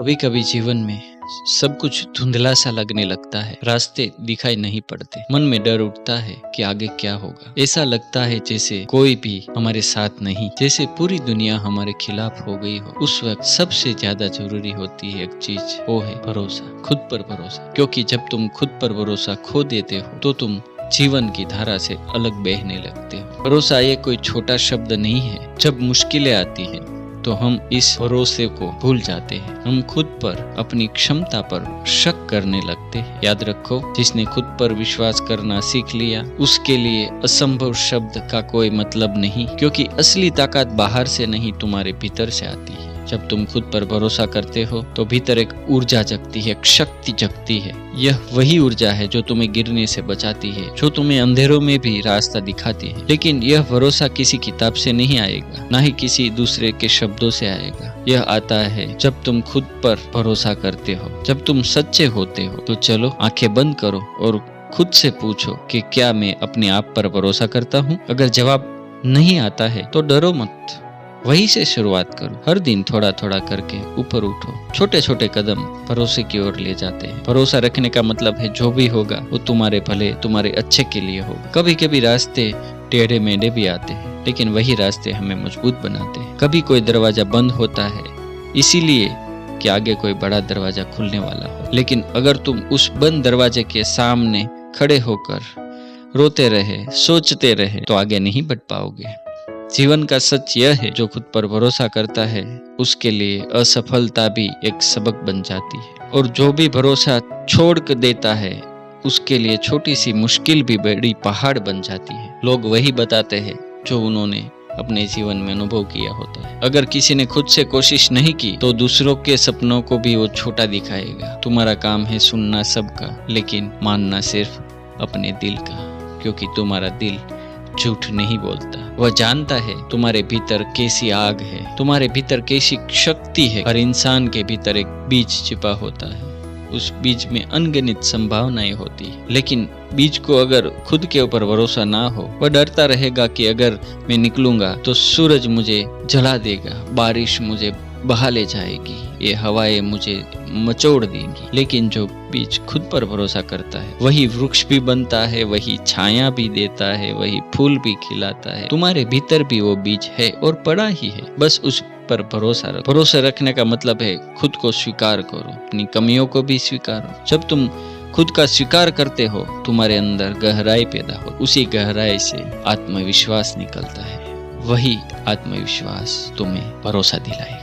कभी कभी जीवन में सब कुछ धुंधला सा लगने लगता है, रास्ते दिखाई नहीं पड़ते, मन में डर उठता है कि आगे क्या होगा। ऐसा लगता है जैसे कोई भी हमारे साथ नहीं, जैसे पूरी दुनिया हमारे खिलाफ हो गई हो। उस वक्त सबसे ज्यादा जरूरी होती है एक चीज, वो है भरोसा, खुद पर भरोसा। क्योंकि जब तुम खुद पर भरोसा खो देते हो तो तुम जीवन की धारा से अलग बहने लगते हो। भरोसा ये कोई छोटा शब्द नहीं है। जब मुश्किलें आती हैं तो हम इस भरोसे को भूल जाते हैं, हम खुद पर, अपनी क्षमता पर शक करने लगते हैं। याद रखो, जिसने खुद पर विश्वास करना सीख लिया उसके लिए असंभव शब्द का कोई मतलब नहीं, क्योंकि असली ताकत बाहर से नहीं, तुम्हारे भीतर से आती है। जब तुम खुद पर भरोसा करते हो तो भीतर एक ऊर्जा जगती है, एक शक्ति जगती है। यह वही ऊर्जा है जो तुम्हें गिरने से बचाती है, जो तुम्हें अंधेरों में भी रास्ता दिखाती है। लेकिन यह भरोसा किसी किताब से नहीं आएगा, ना ही किसी दूसरे के शब्दों से आएगा। यह आता है जब तुम खुद पर भरोसा करते हो, जब तुम सच्चे होते हो। तो चलो आंखें बंद करो और खुद से पूछो कि क्या मैं अपने आप पर भरोसा करता हूँ। अगर जवाब नहीं आता है तो डरो मत, वहीं से शुरुआत करो। हर दिन थोड़ा थोड़ा करके ऊपर उठो। छोटे छोटे कदम भरोसे की ओर ले जाते हैं। भरोसा रखने का मतलब है जो भी होगा वो तुम्हारे भले, तुम्हारे अच्छे के लिए होगा। कभी कभी रास्ते टेढ़े मेढ़े भी आते हैं, लेकिन वही रास्ते हमें मजबूत बनाते हैं। कभी कोई दरवाजा बंद होता है इसीलिए कि आगे कोई बड़ा दरवाजा खुलने वाला हो, लेकिन अगर तुम उस बंद दरवाजे के सामने खड़े होकर रोते रहे, सोचते रहे, तो आगे नहीं बढ़ पाओगे। जीवन का सच यह है, जो खुद पर भरोसा करता है उसके लिए असफलता भी एक सबक बन जाती है, और जो भी भरोसा छोड़ कर देता है उसके लिए छोटी सी मुश्किल भी बड़ी पहाड़ बन जाती है। लोग वही बताते हैं जो उन्होंने अपने जीवन में अनुभव किया होता है। अगर किसी ने खुद से कोशिश नहीं की तो दूसरों के सपनों को भी वो छोटा दिखाएगा। तुम्हारा काम है सुनना सबका, लेकिन मानना सिर्फ अपने दिल का, क्योंकि तुम्हारा दिल झूठ नहीं बोलता। वह जानता है तुम्हारे भीतर कैसी आग है, तुम्हारे भीतर कैसी शक्ति है। हर इंसान के भीतर एक बीज छिपा होता है, उस बीज में अनगिनत संभावनाएं होती है। लेकिन बीज को अगर खुद के ऊपर भरोसा ना हो, वह डरता रहेगा कि अगर मैं निकलूंगा तो सूरज मुझे जला देगा, बारिश मुझे बहा ले जाएगी, ये हवाएं मुझे मचोड़ देंगी। लेकिन जो बीज खुद पर भरोसा करता है वही वृक्ष भी बनता है, वही छाया भी देता है, वही फूल भी खिलाता है। तुम्हारे भीतर भी वो बीज है और पड़ा ही है, बस उस पर भरोसा रखो। भरोसा रखने का मतलब है खुद को स्वीकार करो, अपनी कमियों को भी स्वीकारो। जब तुम खुद का स्वीकार करते हो तुम्हारे अंदर गहराई पैदा हो, उसी गहराई से आत्मविश्वास निकलता है। वही आत्मविश्वास तुम्हें भरोसा दिलाए।